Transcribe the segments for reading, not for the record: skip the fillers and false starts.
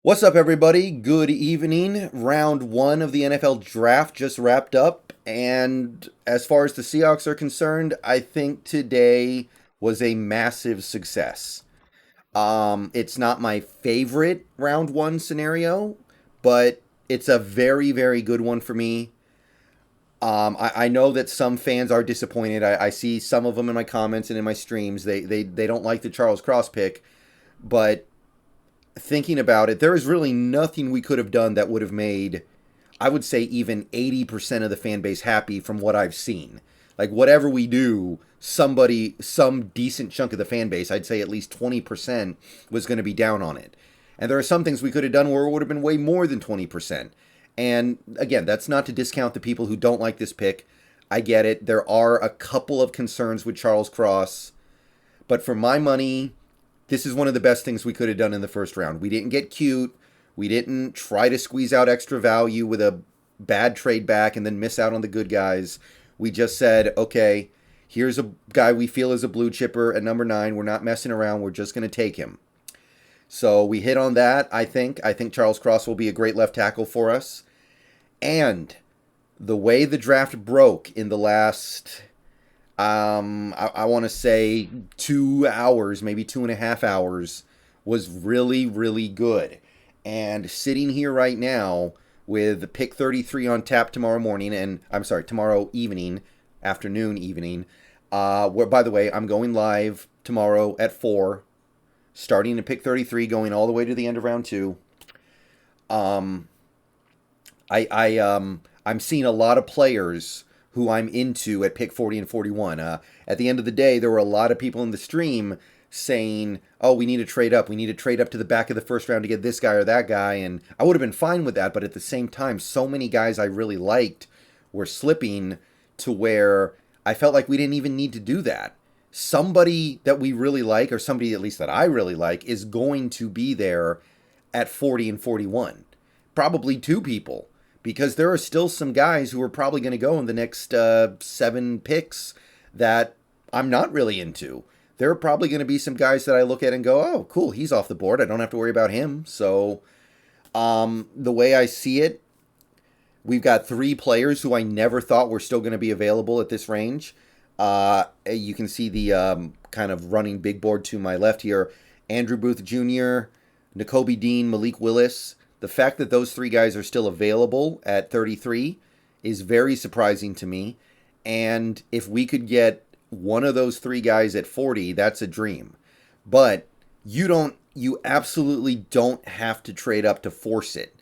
What's up, everybody? Good evening. Round one of the NFL draft just wrapped up. And as far as the Seahawks are concerned, I think today was a massive success. It's not my favorite round one scenario, but it's a very, very good one for me. I know that some fans are disappointed. I see some of them in my comments and in my streams. They don't like the Charles Cross pick, but thinking about it, there is really nothing we could have done that would have made, I would say, even 80% of the fan base happy from what I've seen. Like, whatever we do, some decent chunk of the fan base, I'd say at least 20%, was going to be down on it. And there are some things we could have done where it would have been way more than 20%. And again, that's not to discount the people who don't like this pick. I get it. There are a couple of concerns with Charles Cross. But for my money, this is one of the best things we could have done in the first round. We didn't get cute. We didn't try to squeeze out extra value with a bad trade back and then miss out on the good guys. We just said, okay, here's a guy we feel is a blue chipper at number 9. We're not messing around. We're just going to take him. So we hit on that, I think. I think Charles Cross will be a great left tackle for us. And the way the draft broke in the last, I want to say 2 hours, maybe 2.5 hours, was really, really good. And sitting here right now with pick 33 on tap tomorrow morning, and I'm sorry, tomorrow evening, afternoon, evening, where, by the way, I'm going live tomorrow at 4, starting at pick 33, going all the way to the end of round 2. I'm seeing a lot of players who I'm into at pick 40 and 41. At the end of the day, there were a lot of people in the stream saying, oh, we need to trade up. We need to trade up to the back of the first round to get this guy or that guy. And I would have been fine with that. But at the same time, so many guys I really liked were slipping to where I felt like we didn't even need to do that. Somebody that we really like, or somebody at least that I really like, is going to be there at 40 and 41. Probably 2 people. Because there are still some guys who are probably going to go in the next 7 picks that I'm not really into. There are probably going to be some guys that I look at and go, oh, cool, he's off the board. I don't have to worry about him. So the way I see it, we've got 3 players who I never thought were still going to be available at this range. You can see the kind of running big board to my left here. Andrew Booth Jr., Nakobe Dean, Malik Willis. The fact that those 3 guys are still available at 33 is very surprising to me. And if we could get one of those 3 guys at 40, that's a dream. But you absolutely don't have to trade up to force it.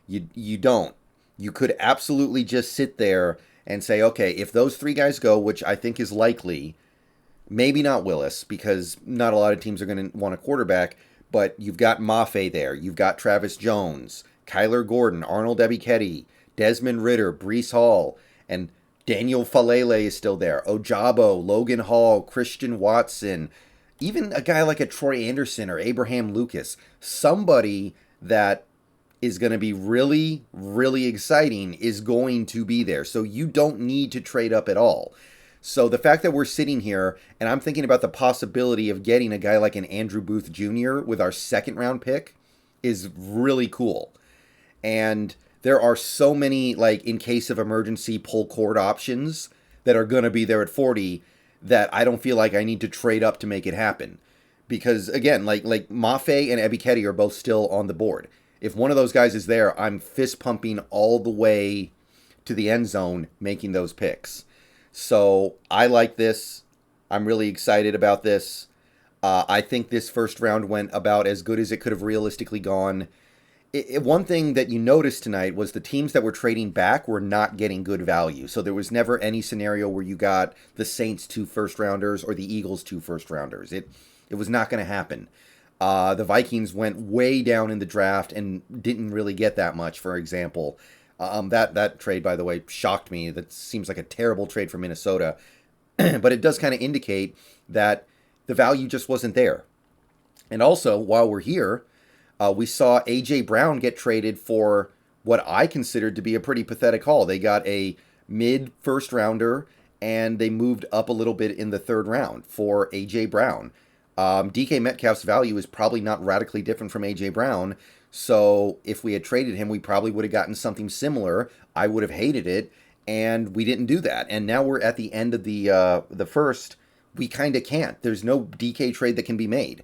You don't. You could absolutely just sit there and say, okay, if those 3 guys go, which I think is likely, maybe not Willis, because not a lot of teams are going to want a quarterback. But you've got Mafe there. You've got Travis Jones, Kyler Gordon, Arnold Ebiketie, Desmond Ridder, Breece Hall, and Daniel Falele is still there. Ojabo, Logan Hall, Christian Watson, even a guy like a Troy Anderson or Abraham Lucas. Somebody that is going to be really, really exciting is going to be there. So you don't need to trade up at all. So the fact that we're sitting here and I'm thinking about the possibility of getting a guy like an Andrew Booth Jr. with our 2nd round pick is really cool. And there are so many, like, in case of emergency pull cord options that are going to be there at 40 that I don't feel like I need to trade up to make it happen. Because again, like Mafe and Ebiketie are both still on the board. If one of those guys is there, I'm fist pumping all the way to the end zone making those picks. So I like this. I'm really excited about this. I think this first round went about as good as it could have realistically gone. One thing that you noticed tonight was the teams that were trading back were not getting good value. So there was never any scenario where you got the Saints 2 first rounders or the Eagles 2 first rounders. It was not going to happen. The Vikings went way down in the draft and didn't really get that much, for example. That trade, by the way, shocked me. That seems like a terrible trade for Minnesota. But it does kind of indicate that the value just wasn't there. And also, while we're here, we saw A.J. Brown get traded for what I considered to be a pretty pathetic haul. They got a mid-first rounder, and they moved up a little bit in the 3rd round for A.J. Brown. DK Metcalf's value is probably not radically different from AJ Brown. So if we had traded him, we probably would have gotten something similar. I would have hated it, and we didn't do that. And now we're at the end of the first. We kind of can't. There's no DK trade that can be made.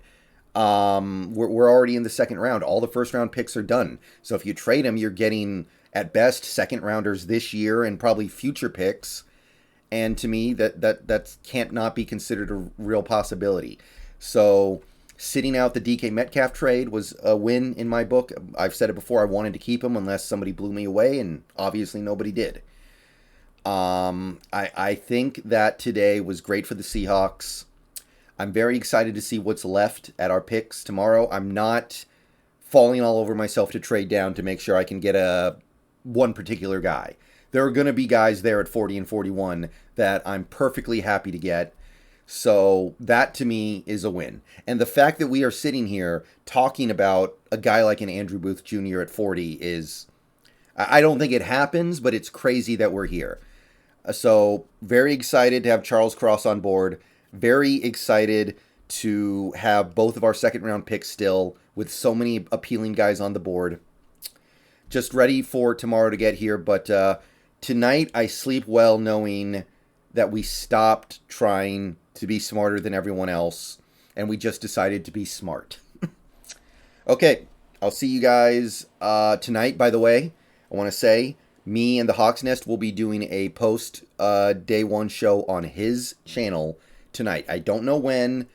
We're already in the second round. All the first round picks are done. So if you trade him, you're getting at best second rounders this year and probably future picks. And to me, that can't not be considered a real possibility. So sitting out the DK Metcalf trade was a win in my book. I've said it before, I wanted to keep him unless somebody blew me away, and obviously nobody did. I think that today was great for the Seahawks. I'm very excited to see what's left at our picks tomorrow. I'm not falling all over myself to trade down to make sure I can get one particular guy. There are going to be guys there at 40 and 41 that I'm perfectly happy to get. So that to me is a win. And the fact that we are sitting here talking about a guy like an Andrew Booth Jr. at 40 is, I don't think it happens, but it's crazy that we're here. So very excited to have Charles Cross on board. Very excited to have both of our second round picks still with so many appealing guys on the board. Just ready for tomorrow to get here. But tonight I sleep well knowing that we stopped trying to be smarter than everyone else, and we just decided to be smart. Okay, I'll see you guys tonight. By the way, I want to say, me and the Hawks Nest will be doing a post day one show on his channel tonight. I don't know when,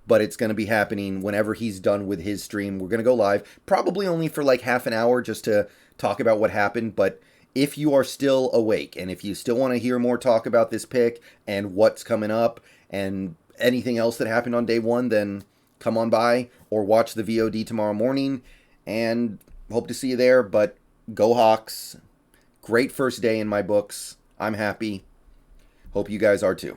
but it's going to be happening whenever he's done with his stream. We're going to go live, probably only for like half an hour just to talk about what happened, but if you are still awake and if you still want to hear more talk about this pick and what's coming up and anything else that happened on day one, then come on by or watch the VOD tomorrow morning, and hope to see you there. But go Hawks. Great first day in my books. I'm happy. Hope you guys are too.